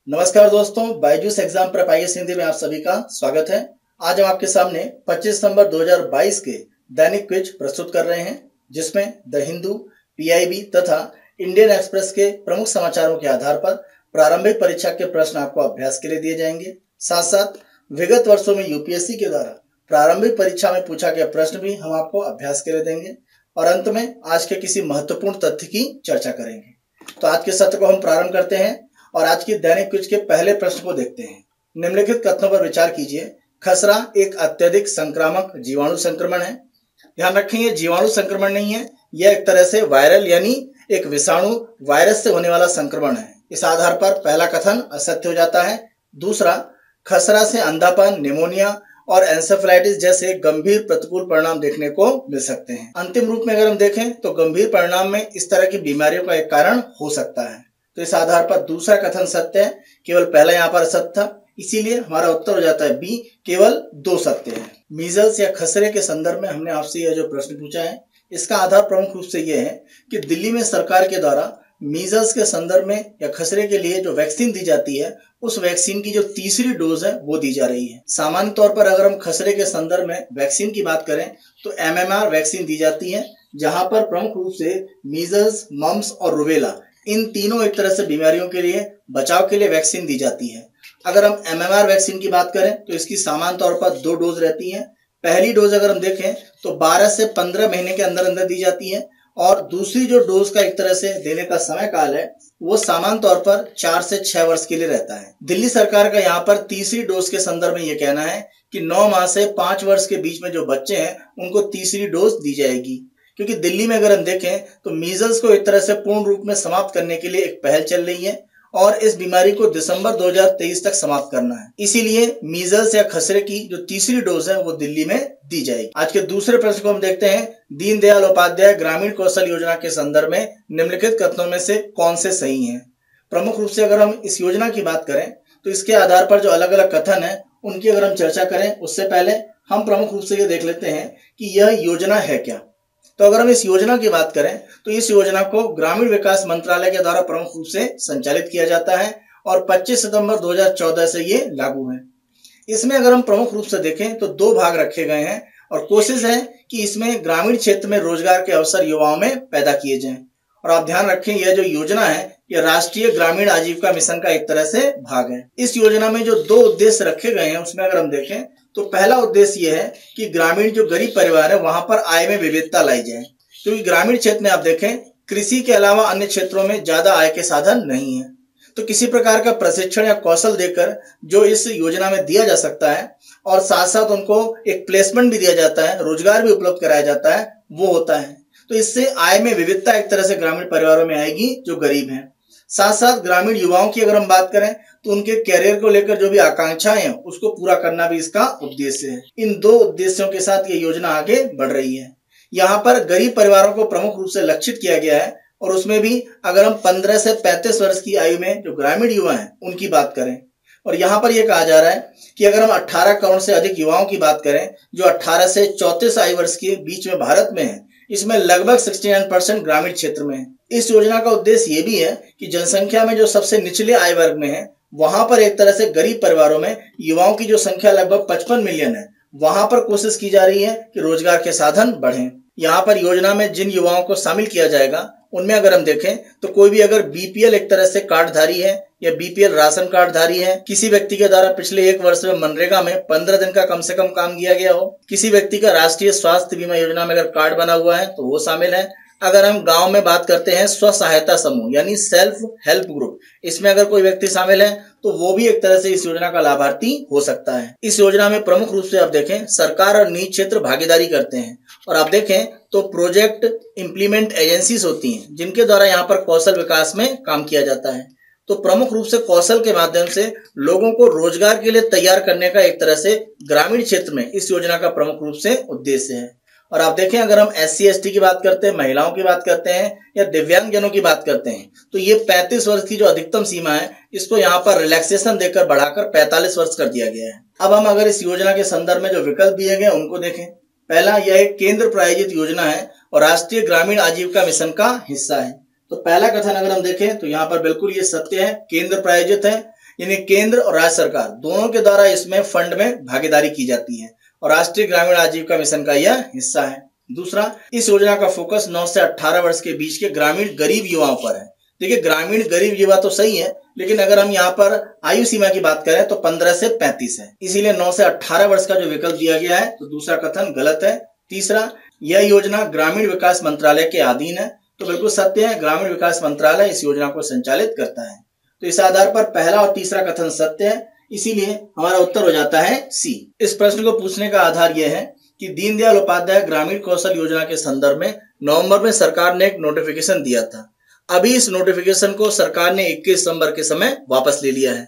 नमस्कार दोस्तों, Byju's exam prep IAS Hindi में आप सभी का स्वागत है। आज हम आपके सामने 25 सितंबर 2022 के दैनिक क्विज प्रस्तुत कर रहे हैं, जिसमें द हिंदू, पीआईबी तथा इंडियन एक्सप्रेस के प्रमुख समाचारों के आधार पर प्रारंभिक परीक्षा के प्रश्न आपको अभ्यास के लिए दिए जाएंगे। साथ साथ विगत वर्षों में यूपीएससी के द्वारा प्रारंभिक परीक्षा में पूछा गया प्रश्न भी हम आपको अभ्यास के लिए देंगे और अंत में आज के किसी महत्वपूर्ण तथ्य की चर्चा करेंगे। तो आज के सत्र को हम प्रारंभ करते हैं और आज की दैनिक क्विज के पहले प्रश्न को देखते हैं। निम्नलिखित कथनों पर विचार कीजिए। खसरा एक अत्यधिक संक्रामक जीवाणु संक्रमण है। ध्यान रखें, ये जीवाणु संक्रमण नहीं है, यह एक तरह से वायरल यानी एक विषाणु वायरस से होने वाला संक्रमण है। इस आधार पर पहला कथन असत्य हो जाता है। दूसरा, खसरा से अंधापन, निमोनिया और एंसेफेलाइटिस जैसे गंभीर प्रतिकूल परिणाम देखने को मिल सकते हैं। अंतिम रूप में अगर हम देखें तो गंभीर परिणाम में इस तरह की बीमारियों का एक कारण हो सकता है। तो इस आधार पर दूसरा कथन सत्य है, केवल पहला यहाँ पर असत्य था, इसीलिए हमारा उत्तर हो जाता है बी, केवल 2 सत्य है। मीजल्स या खसरे के संदर्भ में हमने आपसे यह जो प्रश्न पूछा है, इसका आधार प्रमुख रूप से यह है कि दिल्ली में सरकार के द्वारा मीजल्स के संदर्भ में या खसरे के लिए जो वैक्सीन दी जाती है, उस वैक्सीन की जो तीसरी डोज है वो दी जा रही है। सामान्य तौर पर अगर हम खसरे के संदर्भ में वैक्सीन की बात करें तो MMR वैक्सीन दी जाती है, जहां पर प्रमुख रूप से मीजल्स, मम्स और रुबेला, इन तीनों एक तरह से बीमारियों के लिए बचाव के लिए वैक्सीन दी जाती है। अगर हम MMR वैक्सीन की बात करें तो इसकी सामान्य तौर पर 2 डोज रहती हैं। पहली डोज अगर हम देखें तो 12 से 15 महीने के अंदर अंदर दी जाती है और दूसरी जो डोज का एक तरह से देने का समय काल है वो सामान्य तौर पर 4 से 6 वर्ष के लिए रहता है। दिल्ली सरकार का यहाँ पर तीसरी डोज के संदर्भ में ये कहना है कि 9 माह से 5 वर्ष के बीच में जो बच्चे हैं उनको तीसरी डोज दी जाएगी, क्योंकि दिल्ली में अगर हम देखें तो मीजल्स को एक तरह से पूर्ण रूप में समाप्त करने के लिए एक पहल चल रही है और इस बीमारी को दिसंबर 2023 तक समाप्त करना है। इसीलिए मीजल्स या खसरे की जो तीसरी डोज है वो दिल्ली में दी जाएगी। आज के दूसरे प्रश्न को हम देखते हैं। दीनदयाल उपाध्याय ग्रामीण कौशल योजना के संदर्भ में निम्नलिखित कथनों में से कौन से सही हैं? प्रमुख रूप से अगर हम इस योजना की बात करें तो इसके आधार पर जो अलग अलग कथन है उनकी अगर हम चर्चा करें, उससे पहले हम प्रमुख रूप से ये देख लेते हैं कि यह योजना है क्या। तो अगर हम इस योजना की बात करें तो इस योजना को ग्रामीण विकास मंत्रालय के द्वारा प्रमुख रूप से संचालित किया जाता है और 25 सितंबर 2014 से ये लागू है। इसमें अगर हम प्रमुख रूप से देखें तो 2 भाग रखे गए हैं और कोशिश है कि इसमें ग्रामीण क्षेत्र में रोजगार के अवसर युवाओं में पैदा किए जाएं। और आप ध्यान रखें, यह जो योजना है यह राष्ट्रीय ग्रामीण आजीविका मिशन का एक तरह से भाग है। इस योजना में जो 2 उद्देश्य रखे गए हैं उसमें अगर हम देखें तो पहला उद्देश्य यह है कि ग्रामीण जो गरीब परिवार है वहां पर आय में विविधता लाई जाए, क्योंकि ग्रामीण क्षेत्र में आप देखें कृषि के अलावा अन्य क्षेत्रों में ज्यादा आय के साधन नहीं है। तो किसी प्रकार का प्रशिक्षण या कौशल देकर जो इस योजना में दिया जा सकता है और साथ साथ उनको एक प्लेसमेंट भी दिया जाता है, रोजगार भी उपलब्ध कराया जाता है, वो होता है। तो इससे आय में विविधता एक तरह से ग्रामीण परिवारों में आएगी जो गरीब हैं। साथ साथ ग्रामीण युवाओं की अगर हम बात करें तो उनके कैरियर को लेकर जो भी आकांक्षाएं हैं उसको पूरा करना भी इसका उद्देश्य है। इन 2 उद्देश्यों के साथ ये योजना आगे बढ़ रही है। यहाँ पर गरीब परिवारों को प्रमुख रूप से लक्षित किया गया है और उसमें भी अगर हम 15 से 35 वर्ष की आयु में जो ग्रामीण युवा हैं उनकी बात करें, और यहाँ पर यह कहा जा रहा है कि अगर हम 18 करोड़ से अधिक युवाओं की बात करें जो 18 से 34 आयु वर्ष के बीच में भारत में है, इसमें लगभग 69% ग्रामीण क्षेत्र में है। इस योजना का उद्देश्य ये भी है कि जनसंख्या में जो सबसे निचले आय वर्ग में है वहां पर एक तरह से गरीब परिवारों में युवाओं की जो संख्या लगभग 55 मिलियन है, वहां पर कोशिश की जा रही है कि रोजगार के साधन बढ़ें। यहाँ पर योजना में जिन युवाओं को शामिल किया जाएगा उनमें अगर हम देखें तो कोई भी अगर BPL एक तरह से कार्डधारी है या BPL राशन कार्डधारी है, किसी व्यक्ति के द्वारा पिछले 1 वर्ष में मनरेगा में 15 दिन का कम से कम काम किया गया हो, किसी व्यक्ति का राष्ट्रीय स्वास्थ्य बीमा योजना में अगर कार्ड बना हुआ है तो वो शामिल है। अगर हम गांव में बात करते हैं स्व सहायता समूह यानी सेल्फ हेल्प ग्रुप, इसमें अगर कोई व्यक्ति शामिल है तो वो भी एक तरह से इस योजना का लाभार्थी हो सकता है। इस योजना में प्रमुख रूप से आप देखें सरकार और निजी क्षेत्र भागीदारी करते हैं और आप देखें तो प्रोजेक्ट इंप्लीमेंट एजेंसीज होती हैं जिनके द्वारा यहाँ पर कौशल विकास में काम किया जाता है। तो प्रमुख रूप से कौशल के माध्यम से लोगों को रोजगार के लिए तैयार करने का एक तरह से ग्रामीण क्षेत्र में इस योजना का प्रमुख रूप से उद्देश्य है। और आप देखें अगर हम SC/ST की बात करते हैं, महिलाओं की बात करते हैं या दिव्यांग जनों की बात करते हैं तो ये 35 वर्ष की जो अधिकतम सीमा है इसको यहाँ पर रिलैक्सेशन देकर बढ़ाकर 45 वर्ष कर दिया गया है। अब हम अगर इस योजना के संदर्भ में जो विकल्प दिए गए उनको देखें। पहला, यह एक केंद्र प्रायोजित योजना है और राष्ट्रीय ग्रामीण आजीविका मिशन का हिस्सा है। तो पहला कथन अगर हम देखें तो यहाँ पर बिल्कुल ये सत्य है, केंद्र प्रायोजित है। यानी केंद्र और राज्य सरकार दोनों के द्वारा इसमें फंड में भागीदारी की जाती है और राष्ट्रीय ग्रामीण आजीविका मिशन का यह हिस्सा है। दूसरा, इस योजना का फोकस 9 से 18 वर्ष के बीच के ग्रामीण गरीब युवाओं पर है। देखिए, ग्रामीण गरीब युवा तो सही है, लेकिन अगर हम यहाँ पर आयु सीमा की बात करें तो 15 से 35 है, इसीलिए 9 से 18 वर्ष का जो विकल्प दिया गया है तो दूसरा कथन गलत है। तीसरा, यह योजना ग्रामीण विकास मंत्रालय के अधीन है, तो बिल्कुल सत्य है, ग्रामीण विकास मंत्रालय इस योजना को संचालित करता है। तो इस आधार पर पहला और तीसरा कथन सत्य है, इसीलिए हमारा उत्तर हो जाता है सी। इस प्रश्न को पूछने का आधार यह है कि दीनदयाल उपाध्याय ग्रामीण कौशल योजना के संदर्भ में नवंबर में सरकार ने एक नोटिफिकेशन दिया था। अभी इस नोटिफिकेशन को सरकार ने 21 दिसंबर के समय वापस ले लिया है।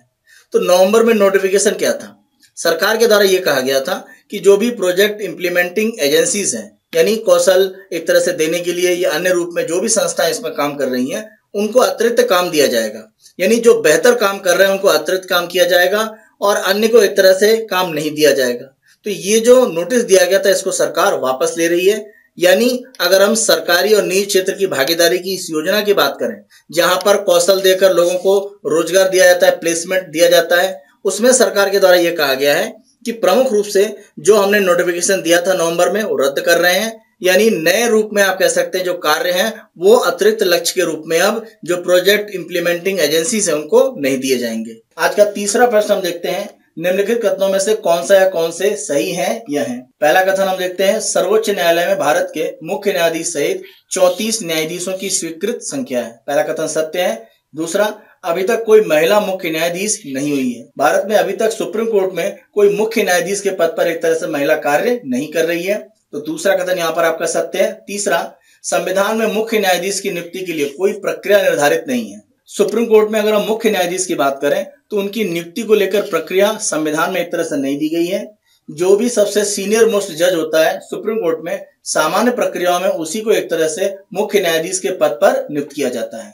तो नवंबर में नोटिफिकेशन क्या था? सरकार के द्वारा यह कहा गया था कि जो भी प्रोजेक्ट इंप्लीमेंटिंग एजेंसीज हैं, यानी कौशल एक तरह से देने के लिए या अन्य रूप में जो भी संस्थाएं इसमें काम कर रही हैं, उनको अतिरिक्त काम दिया जाएगा। यानी जो बेहतर काम कर रहे हैं उनको अतिरिक्त काम किया जाएगा और अन्य को एक तरह से काम नहीं दिया जाएगा। तो ये जो नोटिस दिया गया था इसको सरकार वापस ले रही है। यानी अगर हम सरकारी और निजी क्षेत्र की भागीदारी की इस योजना की बात करें, जहां पर कौशल देकर लोगों को रोजगार दिया जाता है, प्लेसमेंट दिया जाता है, उसमें सरकार के द्वारा यह कहा गया है कि प्रमुख रूप से जो हमने नोटिफिकेशन दिया था नवंबर में वो रद्द कर रहे हैं। यानी नए रूप में आप कह सकते हैं जो कार्य हैं वो अतिरिक्त लक्ष्य के रूप में अब जो प्रोजेक्ट इंप्लीमेंटिंग एजेंसीज है उनको नहीं दिए जाएंगे। आज का तीसरा प्रश्न हम देखते हैं, निम्नलिखित कथनों में से कौन सा या कौन से सही है या है। पहला कथन हम देखते हैं, सर्वोच्च न्यायालय में भारत के मुख्य न्यायाधीश सहित 34 न्यायाधीशों की स्वीकृत संख्या है। पहला कथन सत्य है। दूसरा, अभी तक कोई महिला मुख्य न्यायाधीश नहीं हुई है। भारत में अभी तक सुप्रीम कोर्ट में कोई मुख्य न्यायाधीश के पद पर एक तरह से महिला कार्य नहीं कर रही है, तो दूसरा कथन यहाँ पर आपका सत्य है। तीसरा, संविधान में मुख्य न्यायाधीश की नियुक्ति के लिए कोई प्रक्रिया निर्धारित नहीं है। सुप्रीम कोर्ट में अगर हम मुख्य न्यायाधीश की बात करें तो उनकी नियुक्ति को लेकर प्रक्रिया संविधान में एक तरह से नहीं दी गई है। जो भी सबसे सीनियर मोस्ट जज होता है सुप्रीम कोर्ट में, सामान्य प्रक्रियाओं में उसी को एक तरह से मुख्य न्यायाधीश के पद पर नियुक्त किया जाता है।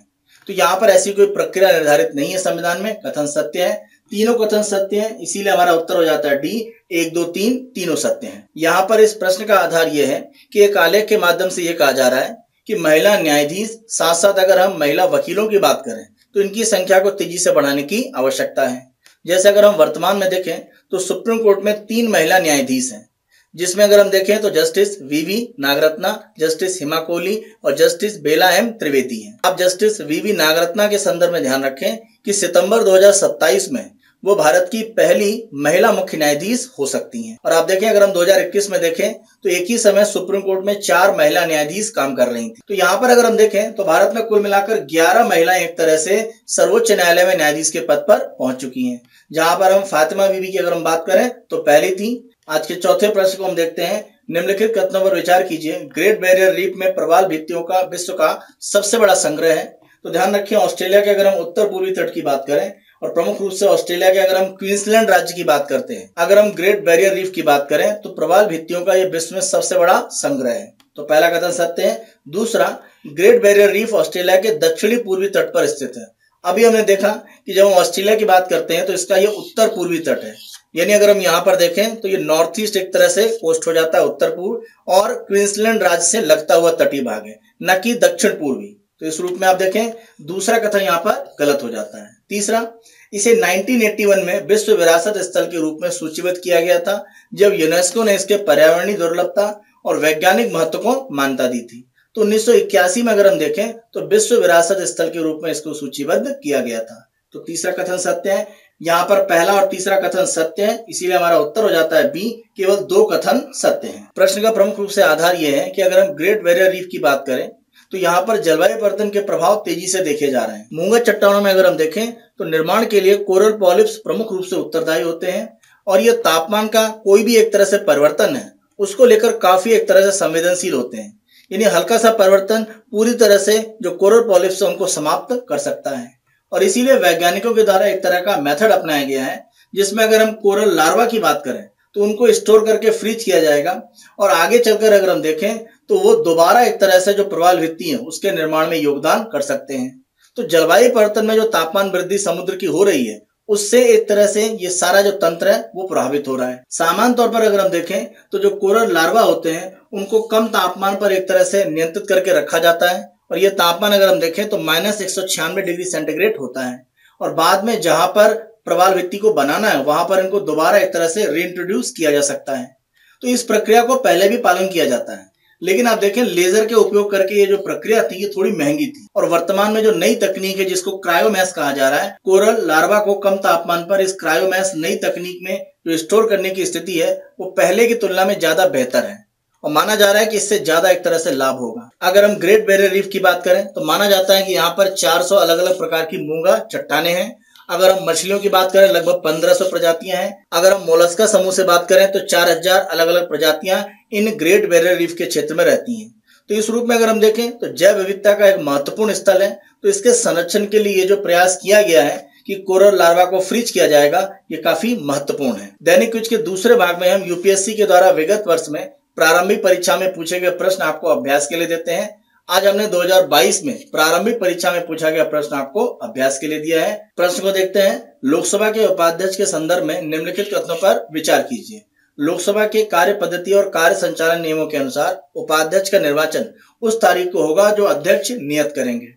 तो यहाँ पर ऐसी कोई प्रक्रिया निर्धारित नहीं है संविधान में। कथन सत्य है, तीनों कथन सत्य है, इसीलिए हमारा उत्तर हो जाता है डी। 1, 2, 3 तीनों सत्य हैं। यहाँ पर इस प्रश्न का आधार यह है कि एक आलेख के माध्यम से यह कहा जा रहा है कि महिला न्यायाधीश, साथ साथ अगर हम महिला वकीलों की बात करें तो इनकी संख्या को तेजी से बढ़ाने की आवश्यकता है। जैसे अगर हम वर्तमान में देखें तो सुप्रीम कोर्ट में 3 महिला न्यायाधीश हैं, जिसमें अगर हम देखें तो जस्टिस वीवी नागरत्ना, जस्टिस हिमा कोहली और जस्टिस बेला एम त्रिवेदी हैं। अब जस्टिस वीवी नागरत्ना के संदर्भ में ध्यान रखें कि सितंबर 2027 में वो भारत की पहली महिला मुख्य न्यायाधीश हो सकती हैं। और आप देखें, अगर हम 2021 में देखें तो एक ही समय सुप्रीम कोर्ट में 4 महिला न्यायाधीश काम कर रही थी। तो यहाँ पर अगर हम देखें तो भारत में कुल मिलाकर 11 महिलाएं एक तरह से सर्वोच्च न्यायालय में न्यायाधीश के पद पर पहुंच चुकी हैं, जहां पर हम फातिमा बीबी की अगर हम बात करें तो पहली थी। आज के चौथे प्रश्न को हम देखते हैं, निम्नलिखित कथनों पर विचार कीजिए। ग्रेट बैरियर रीफ में प्रवाल भित्तियों का विश्व का सबसे बड़ा संग्रह है। तो ध्यान रखें, ऑस्ट्रेलिया के अगर हम उत्तर पूर्वी तट की बात करें और प्रमुख रूप से ऑस्ट्रेलिया के अगर हम क्वींसलैंड राज्य की बात करते हैं, अगर हम ग्रेट बैरियर रीफ की बात करें तो प्रवाल भित्तियों का यह विश्व में सबसे बड़ा संग्रह है। तो पहला कथन सत्य है। दूसरा, ग्रेट बैरियर रीफ ऑस्ट्रेलिया के दक्षिणी पूर्वी तट पर स्थित है। अभी हमने देखा कि जब हम ऑस्ट्रेलिया की बात करते हैं तो इसका यह उत्तर पूर्वी तट है, यानी अगर हम यहाँ पर देखें तो ये नॉर्थ ईस्ट एक तरह से कोस्ट हो जाता है, उत्तर पूर्व, और क्वींसलैंड राज्य से लगता हुआ तटीय भाग है, न कि दक्षिण पूर्वी। तो इस रूप में आप देखें, दूसरा कथन यहाँ पर गलत हो जाता है। तीसरा, इसे 1981 में विश्व विरासत स्थल के रूप में सूचीबद्ध किया गया था, जब यूनेस्को ने इसके पर्यावरणीय दुर्लभता और वैज्ञानिक महत्व को मान्यता दी थी। तो 1981 में अगर हम देखें तो विश्व विरासत स्थल के रूप में इसको सूचीबद्ध किया गया था। तो तीसरा कथन सत्य है। यहाँ पर पहला और तीसरा कथन सत्य है, इसीलिए हमारा उत्तर हो जाता है बी। केवल 2 कथन सत्य हैं। प्रश्न का प्रमुख रूप से आधार यह है कि अगर हम ग्रेट बैरियर रीफ की बात करें तो यहाँ पर जलवायु परिवर्तन के प्रभाव तेजी से देखे जा रहे हैं। मूंगा चट्टानों में अगर हम देखें तो निर्माण के लिए कोरल पॉलिप्स प्रमुख रूप से उत्तरदायी होते हैं, और ये तापमान का कोई भी एक तरह से परिवर्तन है उसको लेकर काफी एक तरह से संवेदनशील होते हैं। यानी हल्का सा परिवर्तन पूरी तरह से जो कोरल पॉलिप्स है उनको समाप्त कर सकता है, और इसीलिए वैज्ञानिकों के द्वारा एक तरह का मेथड अपनाया गया है जिसमें अगर हम कोरल लार्वा की बात करें तो उनको स्टोर करके फ्रीज किया जाएगा, और आगे चलकर अगर हम देखें तो वो दोबारा एक तरह से जो प्रवाल भित्ति है उसके निर्माण में योगदान कर सकते हैं। तो जलवायु परिवर्तन में जो तापमान वृद्धि समुद्र की हो रही है उससे एक तरह से ये सारा जो तंत्र है वो प्रभावित हो रहा है। सामान्य तौर पर अगर हम देखें तो जो कोरल लार्वा होते हैं उनको कम तापमान पर एक तरह से नियंत्रित करके रखा जाता है, और ये तापमान अगर हम देखें तो -196 डिग्री सेंटीग्रेड होता है, और बाद में जहां पर प्रवाल भित्ति को बनाना है वहां पर इनको दोबारा एक तरह से रीइंट्रोड्यूस किया जा सकता है। तो इस प्रक्रिया को पहले भी पालन किया जाता है, लेकिन आप देखें लेजर के उपयोग करके ये जो प्रक्रिया थी ये थोड़ी महंगी थी। और वर्तमान में जो नई तकनीक है जिसको क्रायोमैस कहा जा रहा है, कोरल लार्वा को कम तापमान पर इस क्रायोमैस नई तकनीक में जो स्टोर करने की स्थिति है वो पहले की तुलना में ज्यादा बेहतर है और माना जा रहा है कि इससे ज्यादा एक तरह से लाभ होगा। अगर हम ग्रेट बैरियर रीफ की बात करें तो माना जाता है कि यहाँ पर 400 अलग अलग प्रकार की मूंगा चट्टाने हैं। अगर हम मछलियों की बात करें लगभग 1500 प्रजातियां हैं। अगर हम मोलस्का समूह से बात करें तो 4000 अलग अलग प्रजातियां इन ग्रेट बैरियर रीफ के क्षेत्र में रहती हैं। तो इस रूप में अगर हम देखें तो जैव विविधता का एक महत्वपूर्ण स्थल है। तो इसके संरक्षण के लिए ये जो प्रयास किया गया है कि कोरल लार्वा को फ्रीज किया जाएगा, ये काफी महत्वपूर्ण है। दैनिक क्विज के दूसरे भाग में हम यूपीएससी के द्वारा विगत वर्ष में प्रारंभिक परीक्षा में पूछे गए प्रश्न आपको अभ्यास के लिए देते हैं। आज हमने 2022 में प्रारंभिक परीक्षा में पूछा गया प्रश्न आपको अभ्यास के लिए दिया है। प्रश्न को देखते हैं। लोकसभा के उपाध्यक्ष के संदर्भ में निम्नलिखित कथनों पर विचार कीजिए। लोकसभा के कार्य पद्धति और कार्य संचालन नियमों के अनुसार उपाध्यक्ष का निर्वाचन उस तारीख को होगा जो अध्यक्ष नियत करेंगे।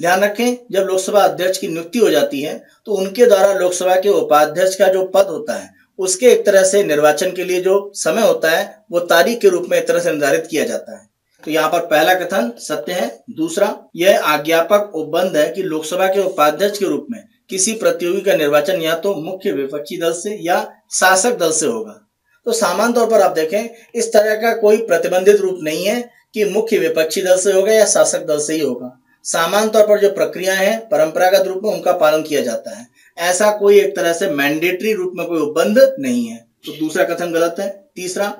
ध्यान रखें, जब लोकसभा अध्यक्ष की नियुक्ति हो जाती है तो उनके द्वारा लोकसभा के उपाध्यक्ष का जो पद होता है उसके एक तरह से निर्वाचन के लिए जो समय होता है वो तारीख के रूप में एक तरह से निर्धारित किया जाता है। तो यहाँ पर पहला कथन सत्य है। दूसरा, यह आज्ञापक उपबंध है कि लोकसभा के उपाध्यक्ष के रूप में किसी प्रतियोगी का निर्वाचन या तो मुख्य विपक्षी दल से या शासक दल से होगा। तो सामान्य तौर पर आप देखें इस तरह का कोई प्रतिबंधित रूप नहीं है कि मुख्य विपक्षी दल से होगा या शासक दल से ही होगा। सामान्य तौर पर जो प्रक्रिया है परंपरागत रूप में उनका पालन किया जाता है। ऐसा कोई एक तरह से मैंडेटरी रूप में कोई उपबंध नहीं है। तो दूसरा कथन गलत है। तीसरा,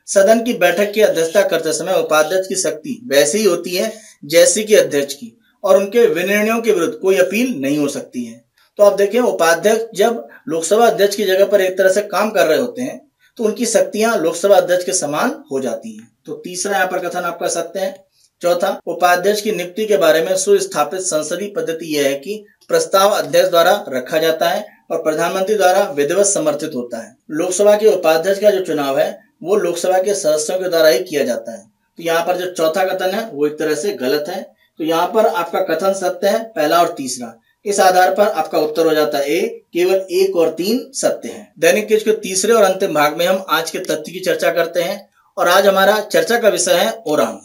सदन की बैठक की अध्यक्षता करते समय उपाध्यक्ष की शक्ति वैसी ही होती है जैसी कि अध्यक्ष की और उनके विनिर्णयों के विरुद्ध कोई अपील नहीं हो सकती है। तो आप देखें उपाध्यक्ष जब लोकसभा अध्यक्ष की जगह पर एक तरह से काम कर रहे होते हैं तो उनकी शक्तियां लोकसभा अध्यक्ष के समान हो जाती हैं। तो तीसरा यहाँ पर कथन आपका सत्य है। चौथा, उपाध्यक्ष की नियुक्ति के बारे में सुस्थापित संसदीय पद्धति यह है कि प्रस्ताव अध्यक्ष द्वारा रखा जाता है और प्रधानमंत्री द्वारा विधिवत समर्थित होता है। लोकसभा के उपाध्यक्ष का जो चुनाव है वो लोकसभा के सदस्यों के द्वारा ही किया जाता है। तो यहाँ पर जो चौथा कथन है वो एक तरह से गलत है। तो यहाँ पर आपका कथन सत्य है, पहला और तीसरा। इस आधार पर आपका उत्तर हो जाता है ए। केवल 1 और 3 सत्य है। दैनिक क्विज के तीसरे और अंतिम भाग में हम आज के तथ्य की चर्चा करते हैं और आज हमारा चर्चा का विषय है ओरान।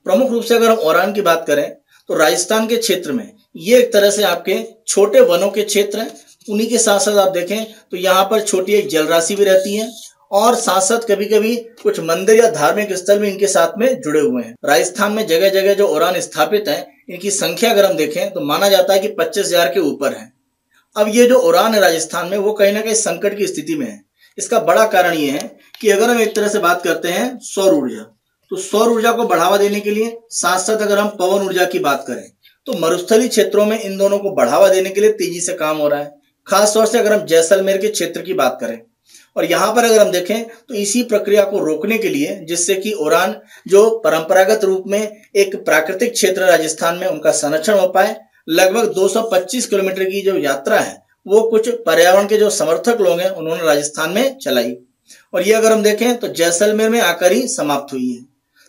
प्रमुख रूप से अगर हम ओरान की बात करें तो राजस्थान के क्षेत्र में ये एक तरह से आपके छोटे वनों के क्षेत्र हैं। उन्हीं के साथ साथ आप देखें तो यहाँ पर छोटी एक जलराशि भी रहती है और साथ साथ कभी कभी कुछ मंदिर या धार्मिक स्थल भी इनके साथ में जुड़े हुए हैं। राजस्थान में जगह जगह जो ओरान स्थापित है इनकी संख्या अगर हम देखें तो माना जाता है कि 25,000 के ऊपर है। अब ये जो ओरान है राजस्थान में वो कहीं ना कहीं संकट की स्थिति में है। इसका बड़ा कारण ये है कि अगर हम एक तरह से बात करते हैं सौर ऊर्जा, तो सौर ऊर्जा को बढ़ावा देने के लिए साथ साथ अगर हम पवन ऊर्जा की बात करें तो मरुस्थलीय क्षेत्रों में इन दोनों को बढ़ावा देने के लिए तेजी से काम हो रहा है। खास तौर से अगर हम जैसलमेर के क्षेत्र की बात करें और यहाँ पर अगर हम देखें तो इसी प्रक्रिया को रोकने के लिए जिससे कि ओरान जो परंपरागत रूप में एक प्राकृतिक क्षेत्र राजस्थान में उनका संरक्षण हो पाए, लगभग 225 किलोमीटर की जो यात्रा है वो कुछ पर्यावरण के जो समर्थक लोग हैं उन्होंने राजस्थान में चलाई और ये अगर हम देखें तो जैसलमेर में आकर ही समाप्त हुई है।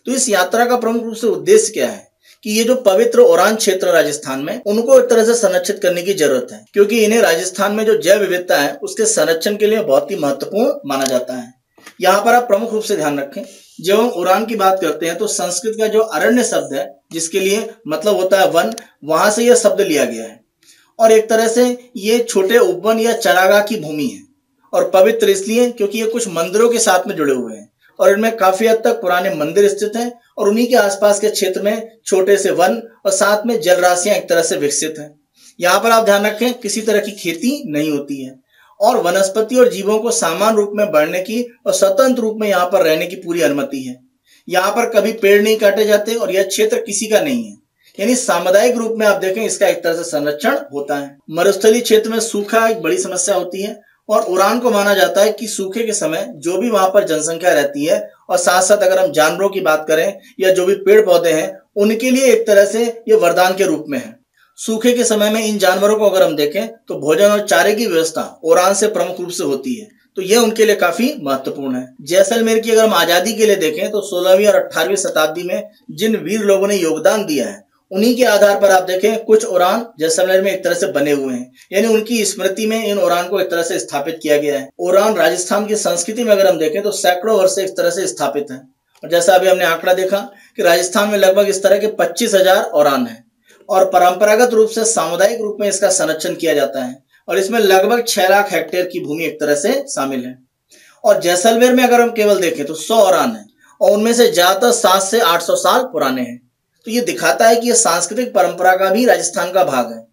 तो इस यात्रा का प्रमुख रूप से उद्देश्य क्या है कि ये जो पवित्र ओरान क्षेत्र राजस्थान में उनको एक तरह से संरक्षित करने की जरूरत है, क्योंकि इन्हें राजस्थान में जो जैव विविधता है उसके संरक्षण के लिए बहुत ही महत्वपूर्ण माना जाता है। यहाँ पर आप प्रमुख रूप से ध्यान रखें, जब हम ओरान की बात करते हैं तो संस्कृत का जो अरण्य शब्द है जिसके लिए मतलब होता है वन, वहां से यह शब्द लिया गया है और एक तरह से ये छोटे उपवन या चरागाह की भूमि है और पवित्र इसलिए क्योंकि ये कुछ मंदिरों के साथ में जुड़े हुए हैं और इनमें काफी हद तक पुराने मंदिर स्थित हैं और उन्हीं के आसपास के क्षेत्र में छोटे से वन और साथ में जलराशियां एक तरह से विकसित हैं। यहाँ पर आप ध्यान रखें किसी तरह की खेती नहीं होती है और वनस्पति और जीवों को समान रूप में बढ़ने की और स्वतंत्र रूप में यहाँ पर रहने की पूरी अनुमति है। यहाँ पर कभी पेड़ नहीं काटे जाते और यह क्षेत्र किसी का नहीं है, यानी सामुदायिक रूप में आप देखें इसका एक तरह से संरक्षण होता है। मरुस्थलीय क्षेत्र में सूखा एक बड़ी समस्या होती है और ओरान को माना जाता है कि सूखे के समय जो भी वहां पर जनसंख्या रहती है और साथ साथ अगर हम जानवरों की बात करें या जो भी पेड़ पौधे हैं उनके लिए एक तरह से ये वरदान के रूप में है। सूखे के समय में इन जानवरों को अगर हम देखें तो भोजन और चारे की व्यवस्था ओरान से प्रमुख रूप से होती है, तो यह उनके लिए काफी महत्वपूर्ण है। जैसलमेर की अगर हम आजादी के लिए देखें तो 16वीं और 18वीं शताब्दी में जिन वीर लोगों ने योगदान दिया है उन्हीं के आधार पर आप देखें कुछ उड़ान जैसलमेर में एक तरह से बने हुए हैं, यानी उनकी स्मृति में इन उड़ान को एक तरह से स्थापित किया गया है। उड़ान राजस्थान की संस्कृति में अगर हम देखें तो सैकड़ों वर्ष से एक तरह से स्थापित है। और जैसा अभी हमने आंकड़ा देखा कि राजस्थान में लगभग इस तरह के 25,000 उड़ान है और परंपरागत रूप से सामुदायिक रूप में इसका संरक्षण किया जाता है और इसमें लगभग 6 लाख हेक्टेयर की भूमि एक तरह से शामिल है। और जैसलमेर में अगर हम केवल देखें तो 100 उड़ान है और उनमें से ज्यादातर 700 से 800 साल पुराने हैं। तो ये दिखाता है कि यह सांस्कृतिक परंपरा का भी राजस्थान का भाग है।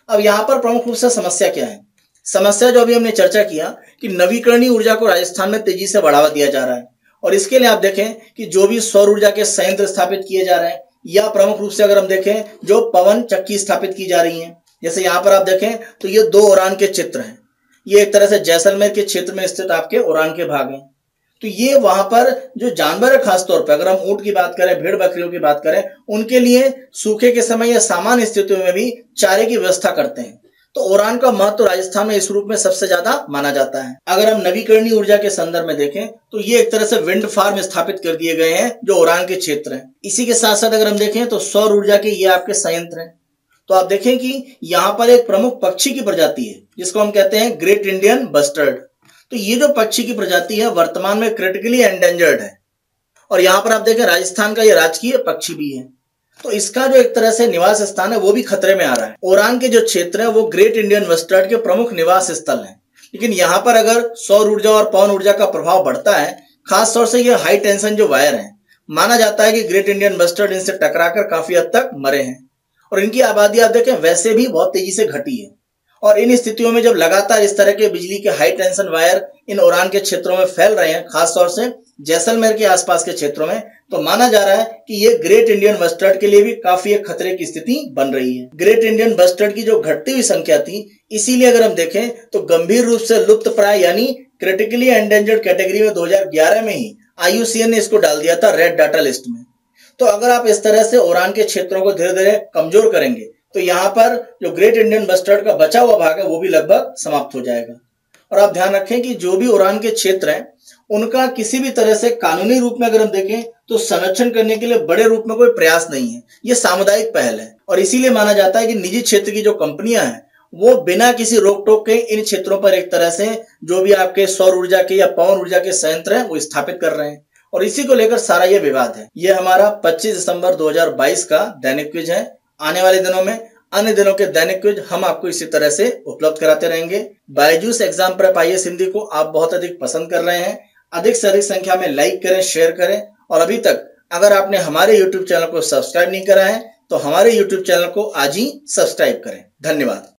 अब यहाँ पर प्रमुख रूप से समस्या क्या है? समस्या जो अभी हमने चर्चा किया कि नवीकरणीय ऊर्जा को राजस्थान में तेजी से बढ़ावा दिया जा रहा है और इसके लिए आप देखें कि जो भी सौर ऊर्जा के संयंत्र स्थापित किए जा रहे हैं या प्रमुख रूप से अगर हम देखें जो पवन चक्की स्थापित की जा रही हैं, जैसे यहाँ पर आप देखें तो ये 2 उड़ान के चित्र हैं। ये एक तरह से जैसलमेर के क्षेत्र में स्थित आपके उड़ान के भाग हैं। तो ये वहां पर जो जानवर है, खासतौर पर अगर हम ऊंट की बात करें, भेड़ बकरियों की बात करें, उनके लिए सूखे के समय या सामान्य स्थितियों में भी चारे की व्यवस्था करते हैं। तो उड़ान का महत्व राजस्थान में इस रूप में सबसे ज्यादा माना जाता है। अगर हम नवीकरणीय ऊर्जा के संदर्भ में देखें तो ये एक तरह से विंड फार्म स्थापित कर दिए गए हैं जो उड़ान के क्षेत्र हैं। इसी के साथ साथ अगर हम देखें तो सौर ऊर्जा के ये आपके संयंत्र हैं। तो आप देखें कि यहाँ पर एक प्रमुख पक्षी की प्रजाति है जिसको हम कहते हैं ग्रेट इंडियन बस्टर्ड। तो ये जो पक्षी की प्रजाति है वर्तमान में क्रिटिकली एंडेंजर्ड है और यहाँ पर आप देखें राजस्थान का ये राजकीय पक्षी भी है। तो इसका जो एक तरह से निवास स्थान है वो भी खतरे में आ रहा है। उड़ान के जो क्षेत्र है वो ग्रेट इंडियन बस्टर्ड के प्रमुख निवास स्थल है। लेकिन यहाँ पर अगर सौर ऊर्जा और पवन ऊर्जा का प्रभाव बढ़ता है, खास तौर से ये हाई टेंशन जो वायर है, माना जाता है कि ग्रेट इंडियन बस्टर्ड इनसे टकराकर काफी हद तक मरे हैं और इनकी आबादी आप देखें वैसे भी बहुत तेजी से घटी है। और इन स्थितियों में जब लगातार इस तरह के बिजली के हाई टेंशन वायर इन उड़ान के क्षेत्रों में फैल रहे हैं, खासतौर से जैसलमेर के आसपास के क्षेत्रों में, तो माना जा रहा है कि ये ग्रेट इंडियन बस्टर्ड के लिए भी काफी एक खतरे की स्थिति बन रही है। ग्रेट इंडियन बस्टर्ड की जो घटती हुई संख्या थी, इसीलिए अगर हम देखें तो गंभीर रूप से लुप्त प्राय यानी क्रिटिकली एंडेंजर्ड कैटेगरी में 2011 में ही IUCN ने इसको डाल दिया था रेड डाटा लिस्ट में। तो अगर आप इस तरह से उड़ान के क्षेत्रों को धीरे धीरे कमजोर करेंगे तो यहाँ पर जो ग्रेट इंडियन बस्टर्ड का बचा हुआ भाग है वो भी लगभग समाप्त हो जाएगा। और आप ध्यान रखें कि जो भी उड़ान के क्षेत्र हैं उनका किसी भी तरह से कानूनी रूप में अगर हम देखें तो संरक्षण करने के लिए बड़े रूप में कोई प्रयास नहीं है। ये सामुदायिक पहल है और इसीलिए माना जाता है कि निजी क्षेत्र की जो कंपनियां हैं वो बिना किसी रोक टोक के इन क्षेत्रों पर एक तरह से जो भी आपके सौर ऊर्जा के या पवन ऊर्जा के संयंत्र हैं वो स्थापित कर रहे हैं और इसी को लेकर सारा ये विवाद है। ये हमारा 25 दिसंबर 2022 का दैनिक क्विज है। आने वाले दिनों में अन्य दिनों के दैनिक क्विज हम आपको इसी तरह से उपलब्ध कराते रहेंगे। Byju's exam prep IAS Hindi को आप बहुत अधिक पसंद कर रहे हैं। अधिक से अधिक संख्या में लाइक करें, शेयर करें और अभी तक अगर आपने हमारे YouTube चैनल को सब्सक्राइब नहीं करा है तो हमारे YouTube चैनल को आज ही सब्सक्राइब करें। धन्यवाद।